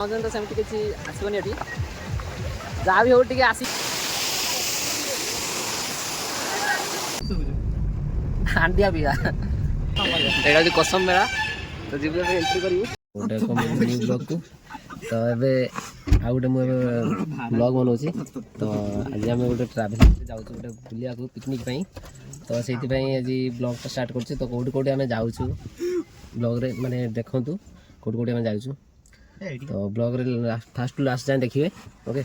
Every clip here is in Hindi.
तो सेमती किसी आसबनी ये जहाँ भी हो टे आसी हांडिया पिया यहाँ कसम मेला तो जीव एंट्री कर ब्लॉग को तो ये आउ गोटे मुझे ब्लॉग बनाऊँ तो आज आम गोटे ट्राभेल जाऊँ गोटे बुलिया पिकनिक तो से आज ब्लॉग स्टार्ट कर तो कौटी कौटी आम जाऊँ ब्लॉग रे माने देखूँ कौटी कौटी आम जाऊँ तो ब्लॉग रे फास्ट टू लास्ट जाए देखिए ओके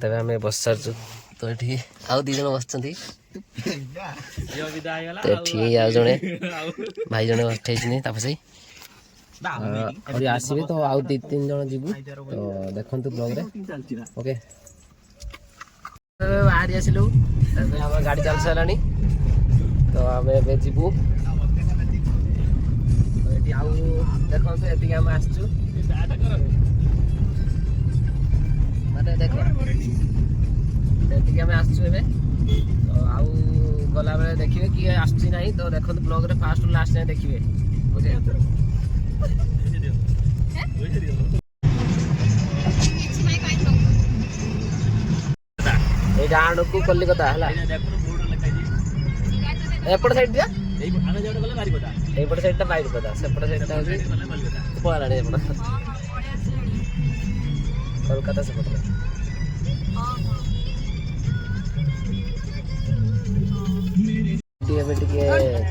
तब आम बस सारचु तो ये आउ दी जन बस तो ये आउ जड़े भाई जड़े उठे तापसे और आसबे तो आउ दी तीन जन जीवु तो देखु ब्लॉग रे ओके बाहरी आसिलु गाड़ी चल सारानी तो आम ए जीवु आउ देखो ये आम आसचु माने देख ये आम आसचु ए तो आउ गला बेले देखिए किए आसची नहीं तो देखो ब्लॉग रे फास्ट लास्ट जाए देखिए ओके ये डाण को कलिकता है एपट साइड दिया एपट साइड टा बारिपदा सेपट साइड टा पळाला नहीं एपट कोलकाता सेपट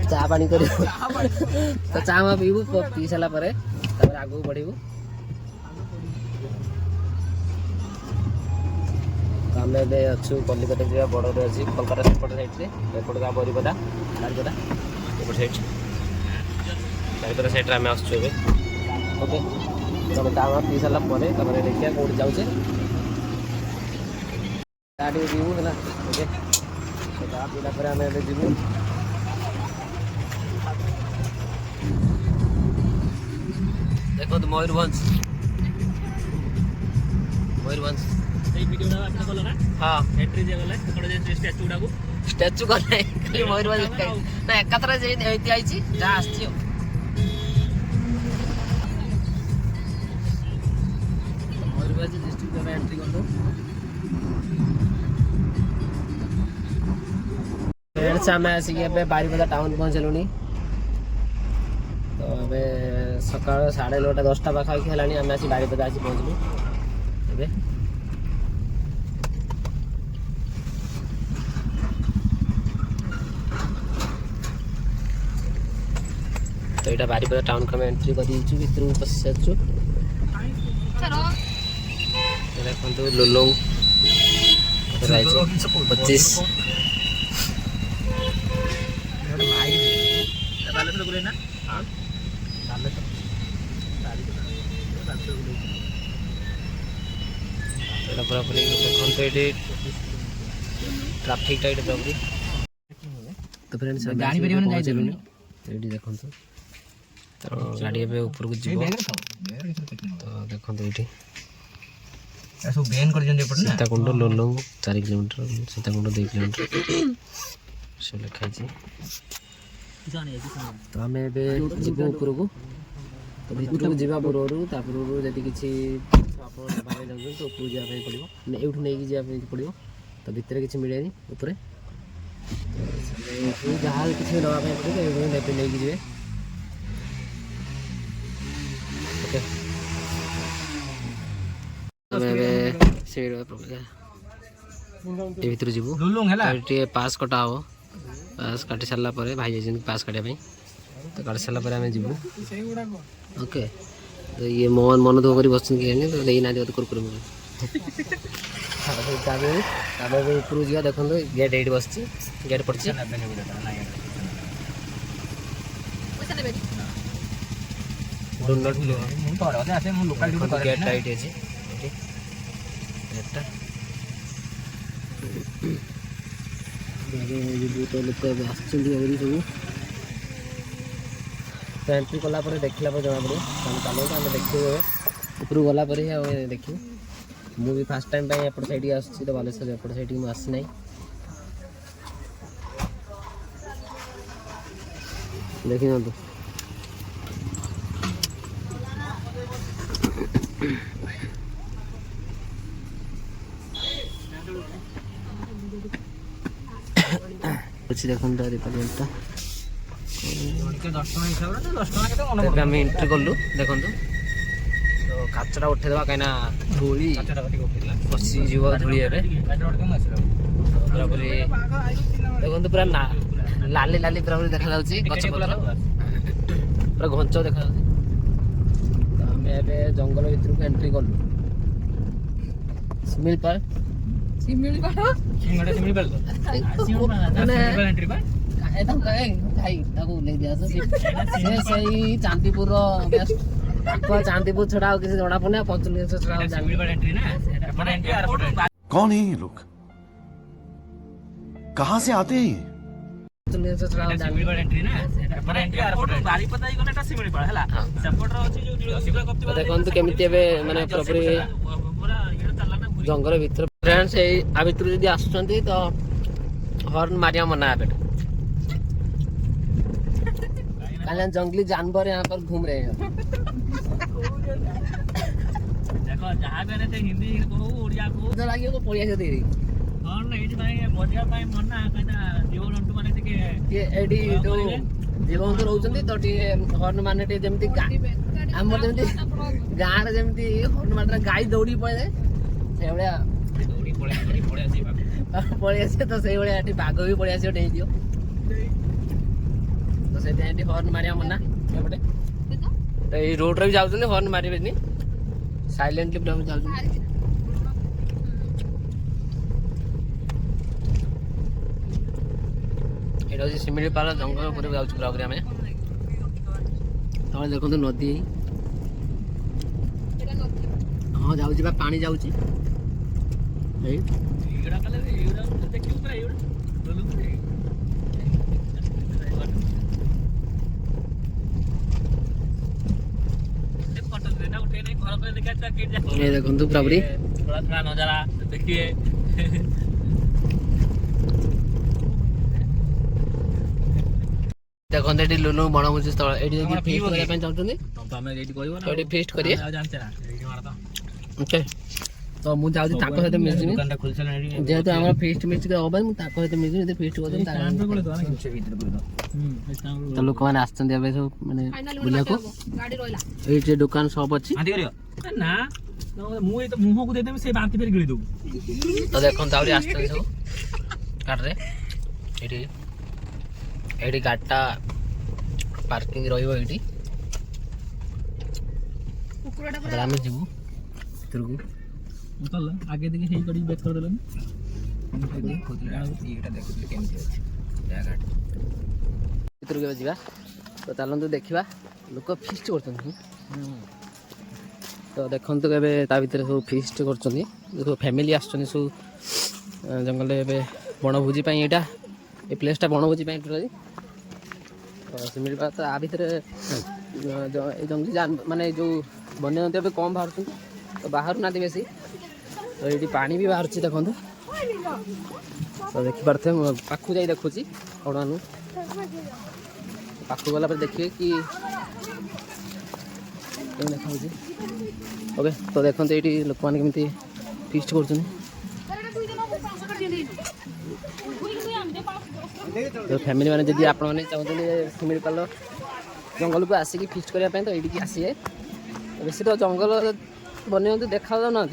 चा पानी कर तो चा पीबू पी सारा आगू बढ़ू आम अच्छु कलिकता जा बड़े अच्छी कोलकाता सेपट साइड से एपट का बरिपदा बारिपदा एपट साइड बारिपदा साइड आम आसचु ओके तुम चा पी सारा देखिए कौट जाऊे पीबू है ओके चा पीला आम जीवु देखो तो मयूरभंज हाँ स्टैचू गले मयूरभंज ना एकाथर जहाँ आसी मयूरभंज डिस्ट्रिक्ट एंट्री कर आम आसिक बारिपदा टाउन पहुँचलु तो अबे सकाल 9:30 10टा पाखापाखि है आम आसी बारिपदा आसी पहुँचलु ए तो यहाँ बारिपदा टाउन को एंट्री कर भितर पशि सारू देखो लुलुंग 25 पूरापूरी देखते ये ट्राफिक टाइट पूरापूरी तो फ्रेंड्स गाड़ी देखो तो गाड़ी ए ऊपर को जीव तो देखो ये सीताकुंड लुलुंग 4 किलोमीटर सीताकुंड 2 किलोमीटर सब लिखाई तो आम जीव ऊपर को तो भितर को जावा पूर्व जब किसी आप तो ऊपर जावाई पड़ो यूँ नहीं जावाई पड़ो तो भितर किसी मिले ऊपर जहाँ किसी नापी पड़ो नहीं जी ओके भर जीवु पास कटा हम पास काटी सारा भाई जाइए पास काटापी तो काटी सारा आम जीवु ओके तो ये मन दुख कर बस तो देना कुरकुरे मुझे ऊपर जा देखो गेट ये बस गेट पड़ी गेट टाइट अच्छे लोक सब एंट्री कला देखला जना पड़ो चलो आम देखिए ऊपर गला देखिए मुझे फास्ट टाइम एपट साइड आसो बालेश्वर एपट साइड मुझे आसी ना देखी अच्छी देखो डिपार्टमेंटा आम एंट्री कलु देखु तो काचटा उठेदेवा कहीं धूली पशिज धूली देखो पूरा लाली लाली पूरा देखा गच पूरा घंच देखा तो आम जंगल भर को एंट्री कलु शिमिलपाल चांदीपुर चांदीपुर छड़ा किसी जना पड़ना पंचलिंग कौन है ये लोग कहाँ से आते हैं देखो केमी माने जंगल भीतर फ्रेंड्स आ भीतर यदि आसुचंती तो हॉर्न मारिया मना है बेटा कारण जंगली जानवर यहाँ पर घूम रहे हैं देखो जहां पे रहते हिंदी को ओडिया को तो लागियो को पड़िया से देरी हॉर्न एडी भाई मरिया भाई मना कहता जीवजंतु माने के ये एडी जो जीवजंतु रहउचंती तो टी हॉर्न माने टी जेमती हमर जेमती गां रे जेमती हॉर्न माने गाई दौड़ी पड़े से भलिया दौड़ी पड़े आसी पड़े आसे तो से भलिया टी बाघ भी पड़े आसे डेई दियो तो से टी हॉर्न मारिया मना एपटे तो ए रोड रे जाउचंती हॉर्न मारिबेनी साइलेंटली पूरा जाउचंती एटा जे शिमिलीपाल जंगल पूरा जाउछ पूरा पूरा में तो देखो तो नदी हाँ जाउछ बा पानी जाउछ ए एगड़ा कले एगड़ा देखियो पूरा एगड़ा लोलु पूरा ये देखो तो पूरा थोड़ा थोड़ा नजारा देखिए देखो एटी लुलु बनमुची स्थल एटी यदि फीस्ट करिया ପାଇଁ चाहउछन्ती तो हमें रेडी करबो ना एटी फीस्ट करिए जानते ना रेडी मार तो ओके तो मु जाउची ताको सहित मिलजिनी दुकानटा खुल चला रेडी जेहेतु हमर फीस्ट मिस्ट के होबा मु ताको सहित मिलजिनी ते फीस्ट करदम ता काम पे बोले तो ना किछ भीतर बोले तो लोक माने आछन्ती अबे सब माने बुलिया को गाडी रोइला ए जे दुकान सब अछि आंती करियो ना मु ए तो मुंह को दे देम से बांती फेर गिली दउ तो देखन तावरी आछन्ती सब कार रे एटी एटी गाटा पार्किंग रहिबो एटी कुकुरडा हम जिबु तुरगु उतल आगे देखि हेई करी बैक कर देलन खोदला एटा देखु केमति अछि जागा तुरगु जिबा तो चलंतु देखिबा लोक फीस्ट करछन तो देखंतु केबे ता भीतर सब फीस्ट करछन देखो फैमिली आछन सब जंगल एबे बनभोजी पई एटा ए प्लेसटा बनभोजी पई टोली तो सिमिल बात आ भीतर जो जंगली जान माने जो बन्य जंतु एबे कम बाहर तो बाहर ना बेसी तो ये पानी भी बाहर देखो तो देखी पारे पाखु जाई देखुची अड़ानु पाखु गला देखिए कि देखा ओके तो देखो ये लोक मैंने केमती फीस्ट कर तो फैमिली मैंने जब आप चाहते शिमिलीपाल जंगल को आसिक फीस्ट करने तो ये आसीए बेस तो जंगल बन्य जंतु देखा जाऊना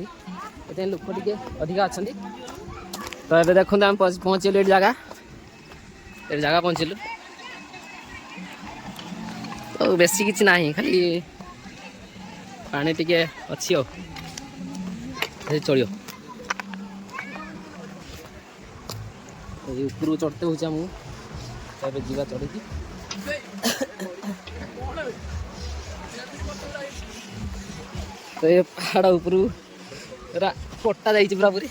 ये लोक टे अधिका अच्छा तो ये देखते आम पहुँचलु ये जगह पहुँचलु तो बेसी किसी ना खाली पानी टिके अच्छी चलो ऊपर चढ़ते हो जीवा चढ़ी तो ये पहाड़ ऊपर कटा जा पूरा पूरी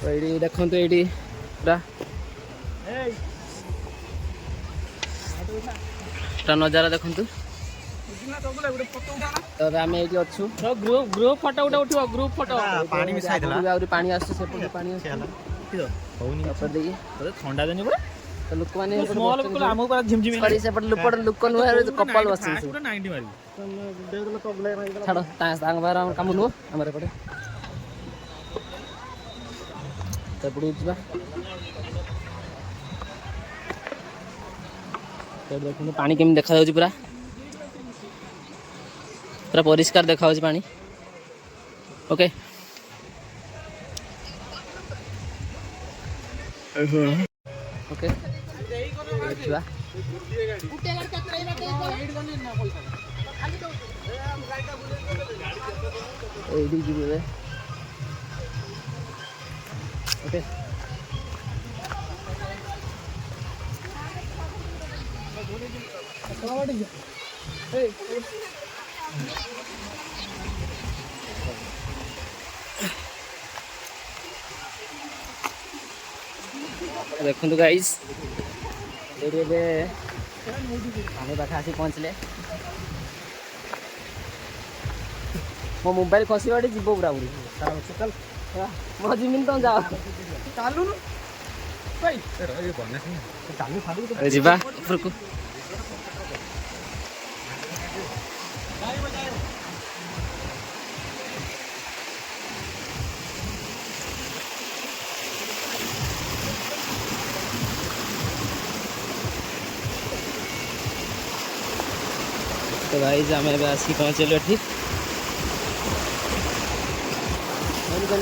तो ये देखो ये पूरा नजारा देखु तो आम ये अच्छु ग्रुप फोटो उठा उठो ग्रुप फोटो पानी मिसाई पानी आस पानी ठंडा दिन पूरा तो लोक माने स्मॉल को आमु पर झिमझिम पड़ी से पर लुपड़ लुक नुहे कपाल बस पूरा 90 मारी छाड़ तांग बार हम काम नु हमरे पड़े तो पड़ी जिबा तो देखो पानी केम देखा जाउची पूरा पूरा परिष्कार देखा जाउची पानी ओके ओके देखिबा एडी जिबे ओके देखो गाइस आगे पाखे आसी पहुँचले मो मोबाइल खसी बाटे जीव पूरा पूरी चल मो जिमिन तुम जाओ चालू जीवा उपरकू तो भाई आम आसिक पहुँचल ये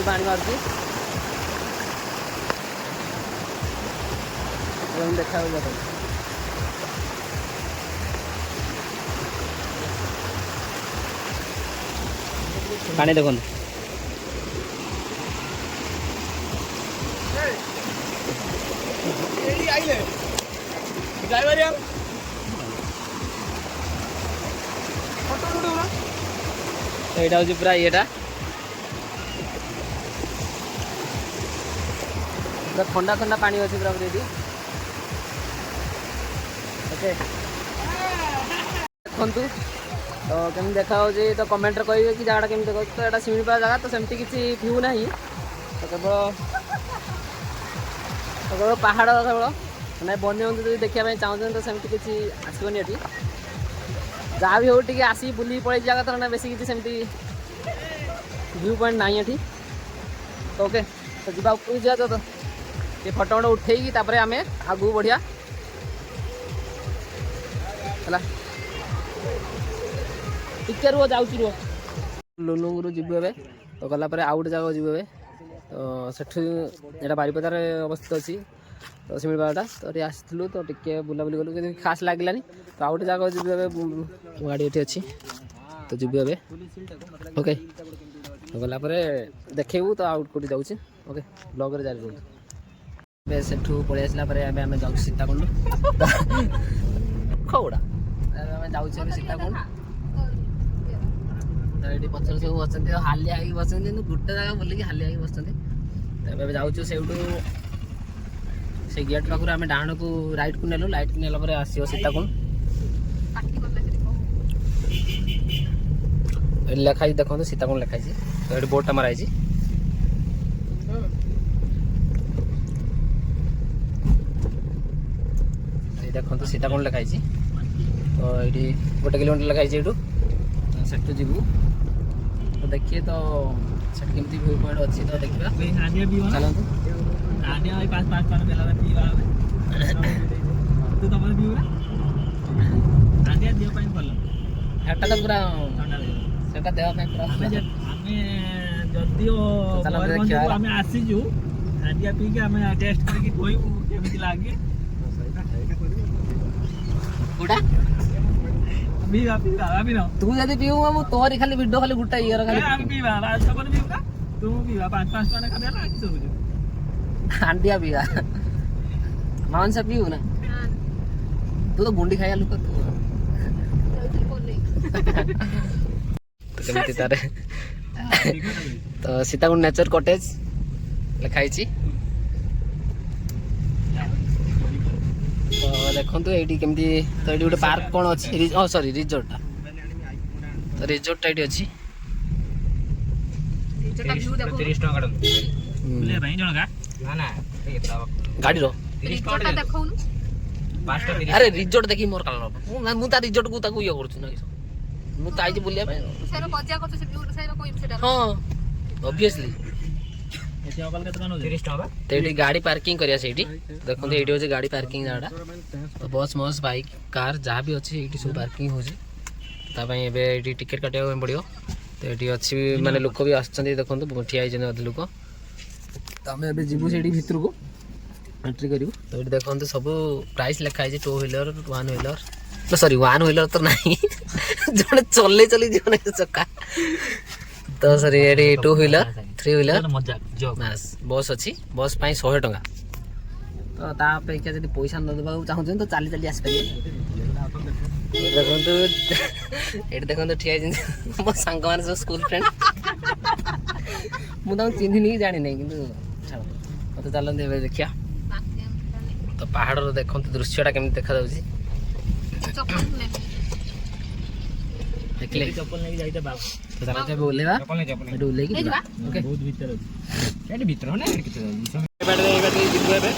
पानी मार्च देखा पानी देखो यहाँ हूँ पूरा येटा पूरा ठंडा ठंडा पानी अच्छे पूरा पूरी ओके देखु तो केमी देखा तो कमेंट कहे कि जगह केमी देखा तो यहाँ शिमिलीपाल जगह तो सेमती किसी व्यू ना तो केवल पहाड़ केवल ना बन्य जंतु जो देखा चाहते तो सेमती किसी आसबनी ये जहाँ भी हो आसी बुली पड़े जगह तो ना बेस किसी सेमती व्यू पॉइंट ना ये तो ओके तो जी ऊपर जा तो ये फटो फटो उठे आम आगू बढ़िया है टिके रुह जाऊँ रुह लुलुंग जीवु ए तो गलापर आउ गोटे जगह जीवु ए तो सेठू यहाँ बारिपदार अवस्थित अच्छी तो शिमिलीपालटा तो ये आसलु तो टिके बुलाबुली कलु कि खास लगे तो आउ गोटे जगह जीवु ए गाड़ी ये अच्छी तो जीवु ए ओके तो गलापर देखू तो आउट कौटी जाऊँ ओके ब्लॉग रे जारी रोड सेठू पलि आसला आम जाऊँ सीताकुंड खौड़ा आम जाऊँ सीताकुंड तो ये पचर सब बस हालिया बस गोटे जगह बोलिक हालिया बस जाऊँ से गेट पाखु आम डाण को राइट को नेलु लाइट को नेला आसो सीताकुंड लिखाई देखो सीताकुंड लिखाई तो ये बोर्डटा मराई देखो सीताकुंड लिखाई तो ये 1 किलोमीटर लिखाई सेठू जीवु तो देखिए तो सेठ केमती व्यू पॉइंट अच्छी तो देखा चलते हेटा तो पूरा सेटा देह पूरा जदियो आम आसीचु हांडिया पी के आम टेस्ट करके कहबू केमिति लागे कोडा पीवा पीवा अभी ना तू जदी पीऊ मु तोरी खाली वीडियो खाली गुटा इयर खाली हम पीवा आज सब पीवा तू पीवा 5-5 टका खाबे ना आज सब हांडिया पीवा मान से पीऊ ना तू तो गुंडी खाया लुक तू तो केमती तारे तो सीताकुंड नेचर कॉटेज लिखाई तो देखो ये केमती तो ये गोटे पार्क कौन अच्छी सॉरी रिजोर्टा तो रिजोर्टा ये अच्छी 30 टका ले भाई जनका ना ना गाड़ी रो 30 टका देखौनु अरे रिजोर्ट देखी मोर काल मु ता रिजोर्ट को ताकू ये करछु ना मु ताई जे बुलिया सेरो बजा करछ से व्यू सेरो कोइ सेटा हां ऑब्वियसली एति अकल केतना नो 30 टका तो ये गाड़ी पार्किंग करिया सेठी देखो ये हो गाड़ी पार्किंग जाड़ा तो बस मस बाइक कार जहाँ भी अच्छी ये सब पार्किंग हो टिकेट काटा पड़ो तो ये अच्छी माने लोक भी आसछन्ती देखो ठिया अधे लोक तो आम ए जीवु से भितर को एंट्री करूँ तो ये देखो सब प्राइस लिखाई 2 व्हीलर 1 व्हीलर तो सॉरी 1 व्हीलर तो नहीं जड़े चले चली जने चक्का तो सॉरी ये 2 व्हीलर 3 व्हीलर बस बस अच्छी बस 100 टका तो ता अपेक्षा जब पैसा न देवा चाहूँ तो चली चली आसपारे देखो ये देखो ठिया मो सांग मान सब स्कूल फ्रेंड मुझे चिन्ह नहीं जानी नहीं कि मत चलते देखिया तो पहाड़ देखो दृश्यटा केमी देखा जाउची देखले चप्पल नहीं जाइते बाबू तो चला जे बोलेबा चप्पल नहीं एडू लेकी ओके बहुत भीतर अछि एटी भीतर ना किते बैठ जिबे बे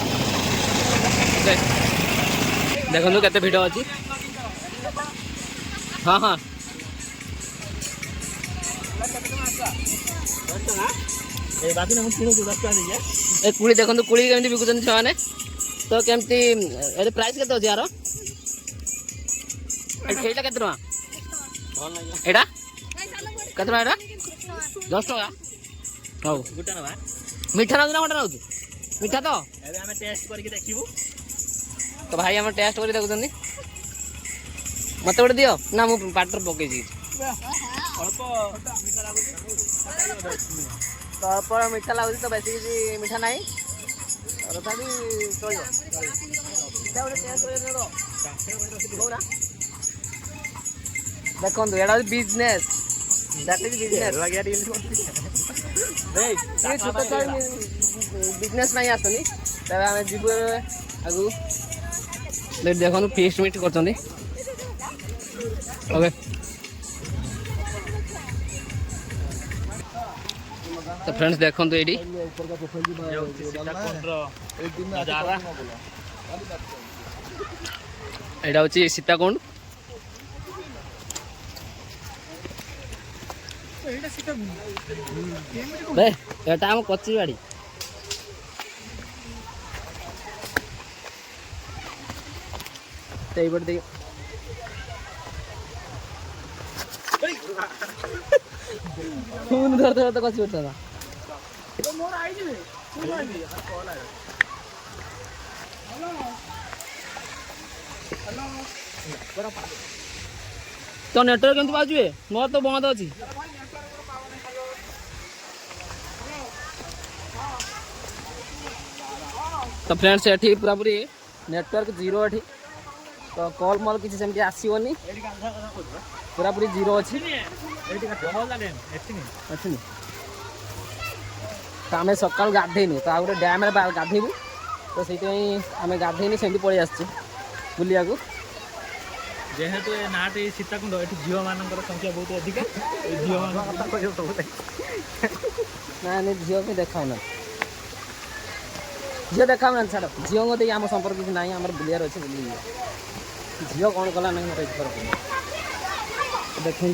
देखो केते भिड अछि हां हां ए बाकी ना हम किलो को 10 टका दे ए कुड़ी देखो कुड़ी केमती बिकुछन छ माने तो केमती ए प्राइस केते अछि यार एटा केते टका एटा केते टका एटा 10 टका हौ गुटा ना मीठा ना कोटा ना मीठा तो एबे हम टेस्ट करके देखिबो तो भाई हम टेस्ट कर देखुछन मत गोटे दियो ना मु पाटर पके छी अल्प मीठा लागु तो अल्प मीठा लागु तो बेसी किसी मीठा नहीं और तभी चलो क्या गोटे टेस्ट कर दो ना देखो एटा बिजनेस दैट इज बिजनेस लगिया रील ए ये छोटा सा बिजनेस नहीं आसनी तबे हम जीव आगु ले देखो फेस्ट मीट करछनी ओके तो फ्रेंड्स देखो तो एडी एटा होची सीताकुंड बे एटा हम कच्ची बाड़ी ते बड़ दे फोन धरते धरते कच्ची उठता तो नेटवर्क केमती बाजुए मोर तो बंद अछि तो फ्रेंड्स एठी पूरा पूरी नेटवर्क जीरो एठी तो कॉल मॉल किसी सेमती आसीबनी पूरा पूरी जीरो अछि तो आम सकाल गाधेनु तो आगे डैम गाधेबू तो से आम गाधेनी सेमती पड़े आसचे बुलिया को जेहेतु ए नाट ए सीताकुंड एठी झियो मानकर संख्या बहुत अधिक ए झियो मान ना नहीं झील भी देखा ना झील देखा ना छाड़ झील को देखिए आम संपर्क किसी ना आम बुलियार अच्छे बुली झील कौन कला ना मतलब फरक देखते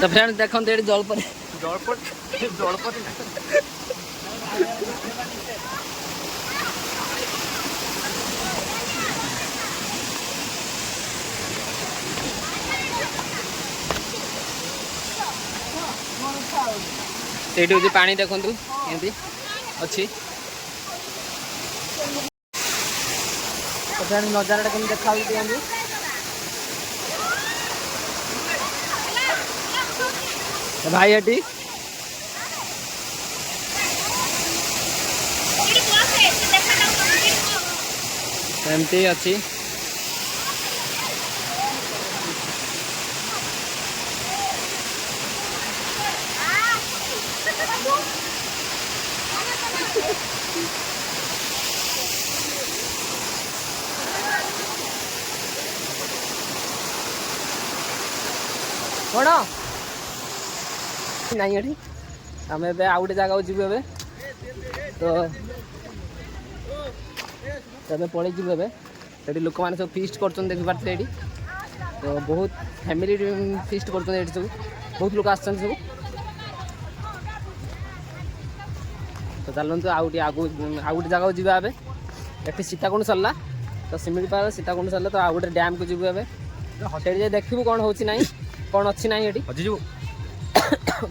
तो फ्रेंड्स देखो तो जलपरी सेठी हूँ पानी देखु एमती अच्छी तो फ्रेंड्स नजारा कम देखा भाई एटी एमती अच्छी कौन नहीं एठी आम ए आउ गोटे जगह जीव ए तो पड़े जीव ए लोक मैंने सब फिस्ट कर देखी पारे तो बहुत फैमिली फिस्ट कर सब बहुत लोग आस सब तो चलते आउ गोटे जगह जीवा ए सीताकुंड सरला तो सिमिलीपाल सीताकुंड सरला तो आउ गोटे डैम को जीव ए देखू कौन हो कौन अच्छी ना ये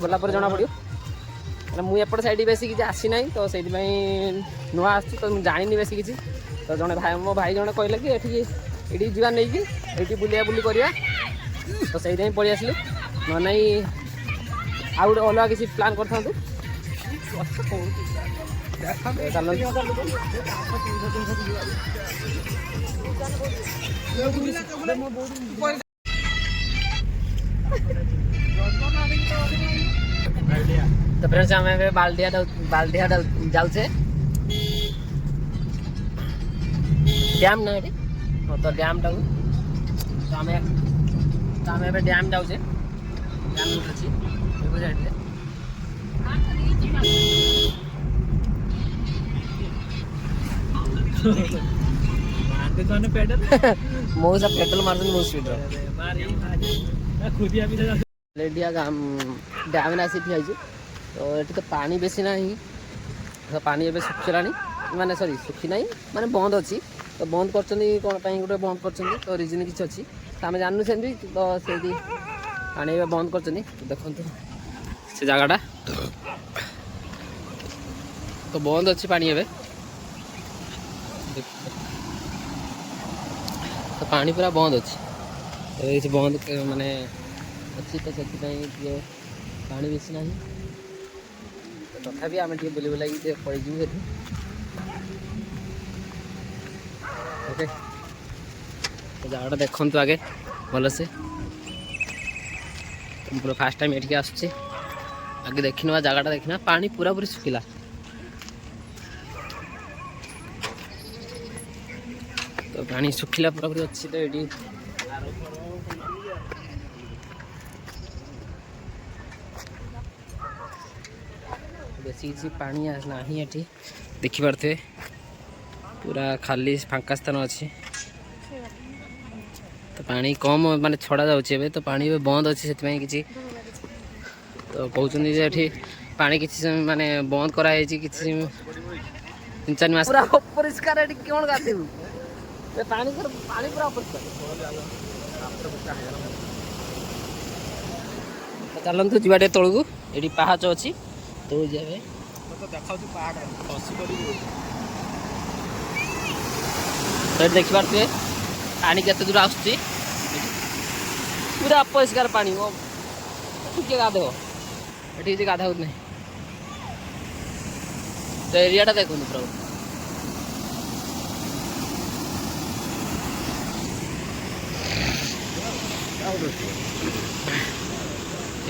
गला जना पड़ो मुझे एपट साइड बेसी किसी आसी ना तो से नुआ आस तो जानी बेसी किसी तो जड़े भाई मो भाई जड़े कहले कि ये जा नहीं ये बुलिया बुली करवा तो से पलि आसलु न नहीं आउ गोटे अलग किसी प्लां कर तो फ्रेंड्स आम बाल्डिया जाऊे डैम ना ये तो डैम टाक तो आम डैम जाऊे डैम अच्छी मौसा पेट्रोल मार्सन बहुत स्पीड लेडिया डैम आसी ठिया तो ये तो पानी बेसी ना तो पानी एवं सुखिला माने सॉरी सुखी ना माने बंद अच्छी तो बंद कर कौन गोटे बंद कर तो रिजन किसी अच्छी तो आम जानू से तो से पानी एवं बंद कर देखो से जगटा तो बंद अच्छी पानी एवं तो पानी पूरा बंद अच्छी तो बंद माने अच्छी तो से पानी बेसी ना तथापि आम बुले बुला पड़ जीव ओके तो जगह देखु आगे भल से पूरा फास्ट टाइम ये आसुचे आगे देखना जगह देखना पानी पूरा पूरी सुखिला तो पानी सुखिला पूरा पूरी अच्छी तो ये बेसी किसी पानी ना ये देखिपे पूरा खाली फांका स्थान अच्छी तो पानी कम माने छड़ा जाऊँगी तो पानी बंद अच्छी से किसी तो कहते ये पानी किसी माने बंद कराई किसी 3-4 मास पूरा अपरिष्कार कौन गाधेबू पानी पानी पूरा अपरिष्कार चलते जावा तौक ये पाहाच अच्छी तो जाए तो देखी पारे पानी केते दूर आसुची पूरा अपरिष्कार पानी किए गाधो ये गाधा ना तो एरियाटा देखो पूरा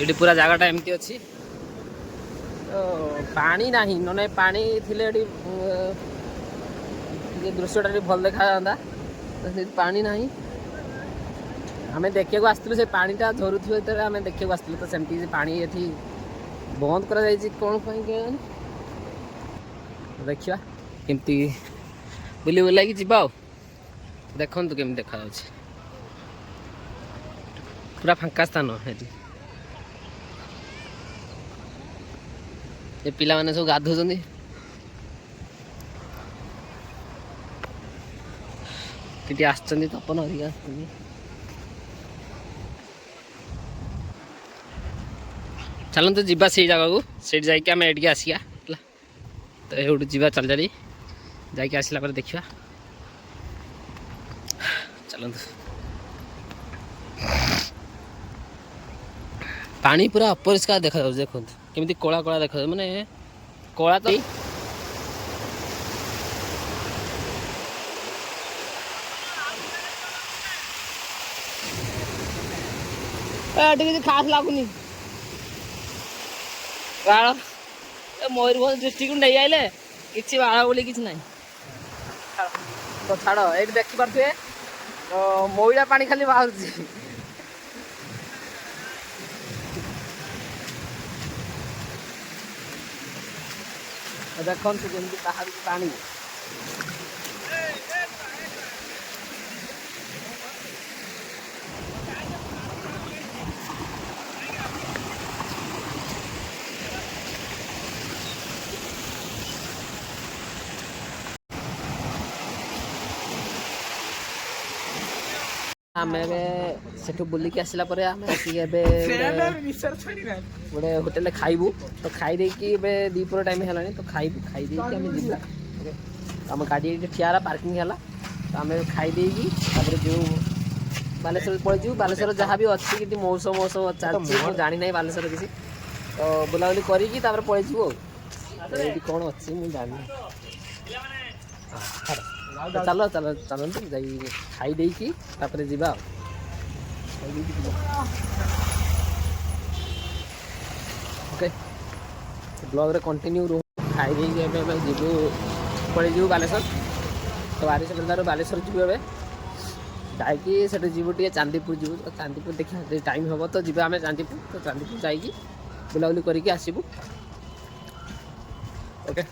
ये पूरा जगहटा एमती अच्छी तो पानी नहीं ना पानी थिले दृश्यटा भल देखा जाता तो पानी नहीं आम देखा आसलु से पानीटा झरुथ्व आम देखा आसलु तो सेमती पानी ये बंद करा कौन देखा केमती बुली बुला जा देखु केमी देखा पूरा फांका स्थान ये पिला माने सब गाधो कि आसचंदी तपन हरिका चलते जीवा से जगह को से जाके आम ये आसिया तो ये जीवा चल चली जाके आसला पर देखा चलते पानी पूरा अपरिष्कार देखा देखो केमती कला कला देखा माने कला तो खास लगुनि बाड़ मयूरभ डिस्ट्रिक्ट नहीं आइले किसी बाड़ बोली किसी ना तो छाड़ ये देखिपे तो मईला पानी खाली बाहर ଦେଖନ୍ତୁ କେମିତି ବାହାରୁଛି ପାଣି। ଆମେ ଏବେ ସେଠୁ ବୁଲିକି ଆସିଲା ପରେ ଆମେ ଆସିକି ଏବେ ଗୋଟେ ହୋଟେଲରେ ଖାଇବୁ। ତ ଖାଇ ଦେଇକି ଏବେ ଦ୍ୱିପହର ଟାଇମ୍ ହେଲାଣି, ତ ଖାଇବୁ। ଖାଇ ଦେଇକି ଆମେ ଯିବୁ। ଆମ ଗାଡ଼ି ଏଇଠି ଠିଆ ହେଲା, ପାର୍କିଂ ହେଲା। ତ ଆମେ ଖାଇ ଦେଇକି ତାପରେ ଯେଉଁ ବାଲେଶ୍ୱର ପଳେଇଯିବୁ। ବାଲେଶ୍ୱର ଯାହା ବି ଅଛି କିଛି ମୌସମ ଚାଲିଛି, ମୁଁ ଜାଣିନାହିଁ ବାଲେଶ୍ୱର କିଛି। ତ ବୁଲାବୁଲି କରିକି ତାପରେ ପଳେଇଯିବୁ ଆଉ। ଏଇଠି କ'ଣ ଅଛି ମୁଁ ଜାଣିନି। ଚାଲନ୍ତୁ ଯାଇ ଖାଇ ଦେଇକି ତାପରେ ଯିବା ଆଉ। ଓକେ, ବ୍ଲଗ୍ରେ କଣ୍ଟିନ୍ୟୁ ରୁହ। ଖାଇ ଦେଇକି ଏବେ ଯିବୁ, ପଳେଇଯିବୁ ବାଲେଶ୍ୱର। ତ ବାଲେଶ୍ୱର ଯିବୁ ଏବେ। ଯାଇକି ସେଠୁ ଯିବୁ ଟିକେ ଚାନ୍ଦିପୁର ଯିବୁ। ଚାନ୍ଦିପୁର ଦେଖିବା ଯଦି ଟାଇମ୍ ହେବ ତ ଯିବା ଆମେ ଚାନ୍ଦିପୁର। ତ ଚାନ୍ଦିପୁର ଯାଇକି ବୁଲାବୁଲି କରିକି ଆସିବୁ। ଓକେ,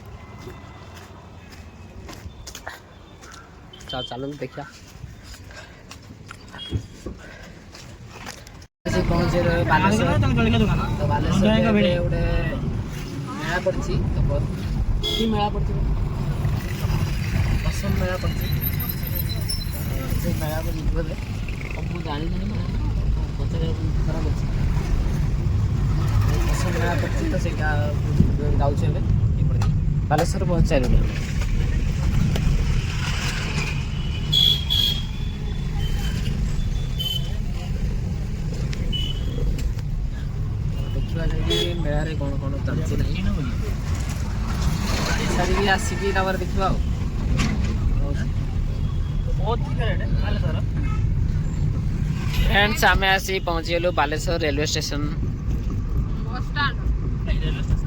ଚାଲନ୍ତୁ ଦେଖିବା। ପହଞ୍ଚିଲେ ବାଲେଶ୍ୱର। ତ ବାଲେଶ୍ୱରରେ ଗୋଟେ ମେଳା ପଡ଼ିଛି। କି ମେଳା ପଡ଼ିଛି? କସମ ମେଳା ପଡ଼ିଛି। ସେ ମେଳାକୁ ଯିବୁ ଏବେ। ମୁଁ ଜାଣିନି ପଚାରିବାକୁ ଖରାପ ଅଛି। କସମ ମେଳା ପଡ଼ିଛି, ତ ସେଇଟା ଯାଉଛି ଏବେ। ବାଲେଶ୍ୱର ପହଞ୍ଚାଇଲୁଣି। ମେଳାରେ କ'ଣ କ'ଣ ଚାଲିଛି ନାହିଁ ଛାଡ଼ିକି ଆସିକି ତାପରେ ଦେଖିବା ଆଉ। ଫ୍ରେଣ୍ଡସ୍, ଆମେ ଆସି ପହଞ୍ଚିଗଲୁ Balasore railway station.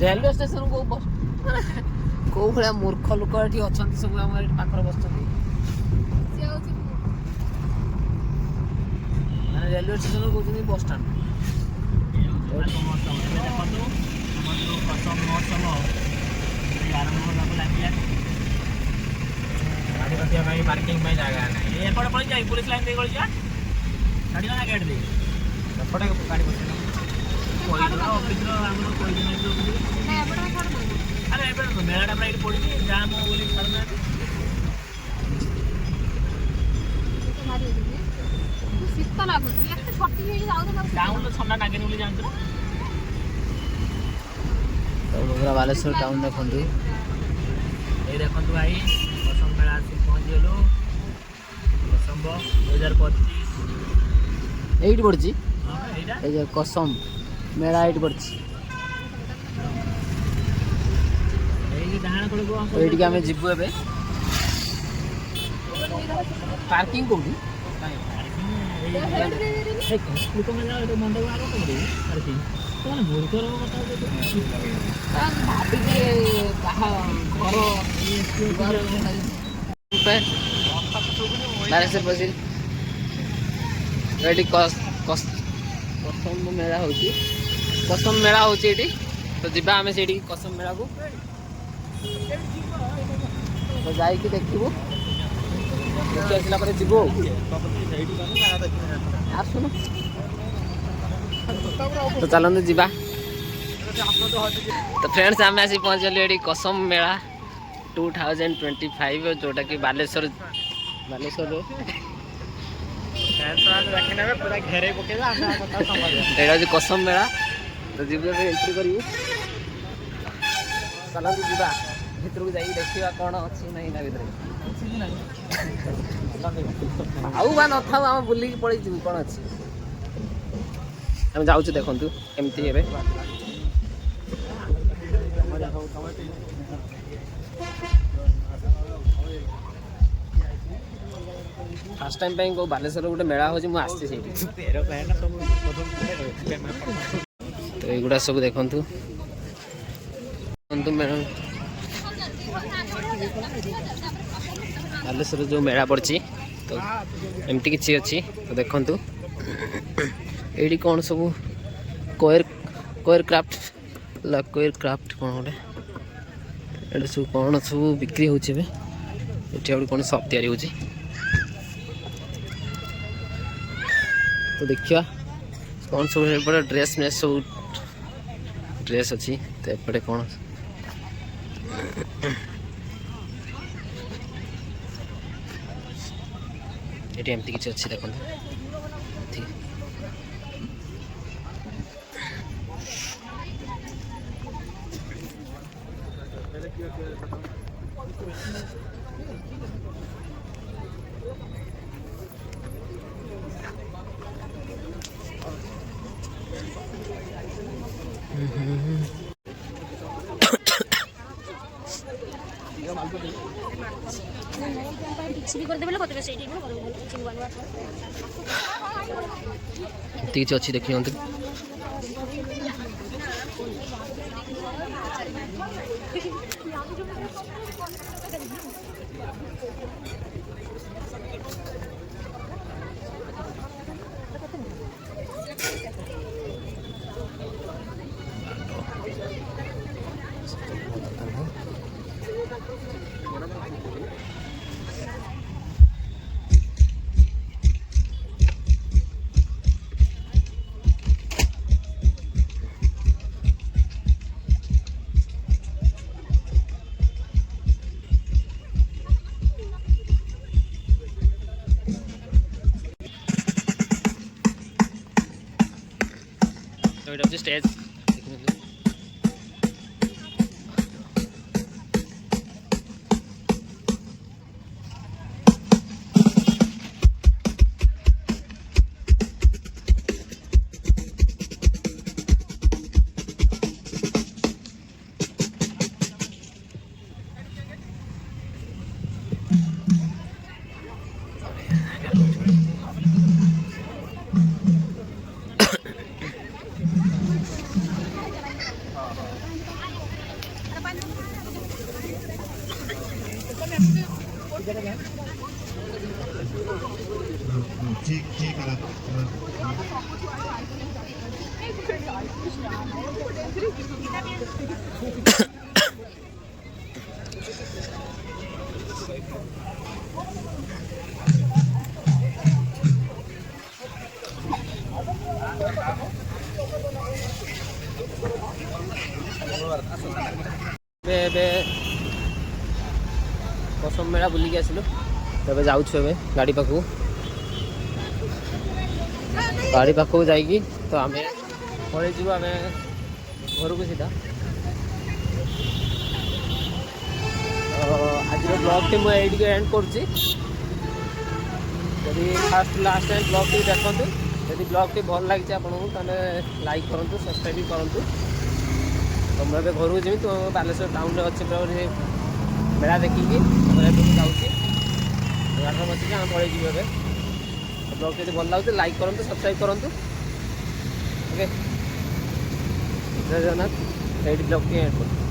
Railway station କେଉଁ ଭଳିଆ ମୂର୍ଖ ଲୋକ ଏଠି ଅଛନ୍ତି ସବୁ। ଆମର ଏଠି ପାଖରେ ବସୁଛନ୍ତି। ମାନେ ରେଲୱେ ଷ୍ଟେସନ କହୁଛନ୍ତି ବସଷ୍ଟାଣ୍ଡ। ଗାଡ଼ି ରଖିବା ପାଇଁ ପାର୍କିଂ ପାଇଁ ଜାଗା ନାହିଁ। ଏପଟେ ପଳେଇ ଯାଇ ପୁଲିସ ଲାଇନ୍ ଦେଇ ଗଳିଯିବା। ଛାଡ଼ିବା ନା ଗେଟ୍ ଦେଇ ଏପଟେ ଗାଡ଼ି ପଡ଼ିଛି। ଅଫିସର ଆମର ଆରେ ଏବେ ମେଳାଟା ପୁରା ଏଇଠି ପଡ଼ିଛି। ଜାମ୍ ବୋଲି ଛାଡ଼ୁନାହାନ୍ତି। ଶୀତ ଲାଗୁଛି, ଏତେ ଛଟି ହେଇକି ଯାଉଥିଲା। ଟାଉନ୍ରେ ଥଣ୍ଡା ଲାଗେନି ବୋଲି ଜାଣିଛ। ପୁରା ବାଲେଶ୍ୱର ଟାଉନ୍ ଦେଖନ୍ତୁ। ଏଇ ଦେଖନ୍ତୁ ଭାଇ, କସମ ମେଳା ଆସି ପହଞ୍ଚିଗଲୁ। କସମ୍ବ 2025 ଏଇଠି ପଡ଼ିଛି। ଏଇଟା ଏଇ ଯେ କସମ ମେଳା ଏଇଠି ପଡ଼ିଛି। ଏଇଠି ଡାହାଣ କଡ଼କୁ ଏଇଠିକି ଆମେ ଯିବୁ ଏବେ। ପାର୍କିଂ କୋଉଠି? ମଣ୍ଡପ ଆଗ କରିବି ପାର୍କିଂ। ମୂର୍ଖର କଥା ଭାବିକି ବାଲେଶ୍ୱର ବସି ଏଠି କସମ ମେଳା ହେଉଛି। କସମ ମେଳା ହେଉଛି ଏଠି। ତ ଯିବା ଆମେ ସେଇଠିକି କସମ ମେଳାକୁ। ତ ଯାଇକି ଦେଖିବୁ। ଦେଖି ଆସିଲା ପରେ ଯିବୁ ଆଉ। ଆସୁନ ତ ଚାଲନ୍ତୁ ଯିବା। ତ ଫ୍ରେଣ୍ଡସ୍, ଆମେ ଆସି ପହଞ୍ଚିଗଲୁ ଏଠି କସମ ମେଳା 2025, ଯେଉଁଟାକି ବାଲେଶ୍ୱରରେ ଏଇଟା ହେଉଛି କସମ ମେଳା। ତ ଯିବୁ ଏବେ ଏଣ୍ଟ୍ରି କରିବୁ। ଚାଲନ୍ତୁ ଯିବା ଭିତରକୁ ଯାଇକି ଦେଖିବା କ'ଣ ଅଛି ନାହିଁ ତା ଭିତରେ। ଆଉ ବା ନଥାଉ, ଆମେ ବୁଲିକି ପଳେଇଯିବୁ। କ'ଣ ଅଛି ଆମେ ଯାଉଛୁ, ଦେଖନ୍ତୁ କେମିତି ଏବେ। ଫାର୍ଷ୍ଟ ଟାଇମ୍ ପାଇଁ କେଉଁ ବାଲେଶ୍ୱର ଗୋଟେ ମେଳା ହେଉଛି, ମୁଁ ଆସିଛି ସେଇଠି। ତ ଏଇଗୁଡ଼ା ସବୁ ଦେଖନ୍ତୁ ବାଲେଶ୍ୱରରେ ଯେଉଁ ମେଳା ପଡ଼ିଛି। ତ ଏମିତି କିଛି ଅଛି। ତ ଦେଖନ୍ତୁ ଏଇଠି କ'ଣ ସବୁ କୋୟର କ୍ରାଫ୍ଟ କ'ଣ ଗୋଟେ एटा सब कौन सब बिक्री होचे बे एठी आउट कौन शॉप तयारी होची तो देखिया कौन सब बड़ा ड्रेस में सब ड्रेस अच्छी तो एपटे कौन ये एमती किसी अच्छी देखो ठीक କିଛି ବି କରିଦେବେ କତେ ସେଇଠି किसी अच्छी देखी हूँ तो स्टेज कसम मेला बुलिक आसिलु तबे जाउछु एबे गाड़ी पाखु जाइकी तो आम पड़े जीव आम घर को सीधा आज ब्लॉग टी मुझे एंड करुँची जदि fast last time blog T देखु जदि ब्लॉग टी भल लगी आपको ताले लाइक करूँ सब्सक्राइब भी करूँ तो मुझे घर को जी तो बालेश्वर टाउन में अच्छे मेला देखिकी जाऊँगी गाड़ी बस आम पड़े जी ब्लॉग जब भल लगे लाइक करूँ सब्सक्राइब करूँ ओके जय जगन्नाथ ब्लॉग टी एंड करूँ।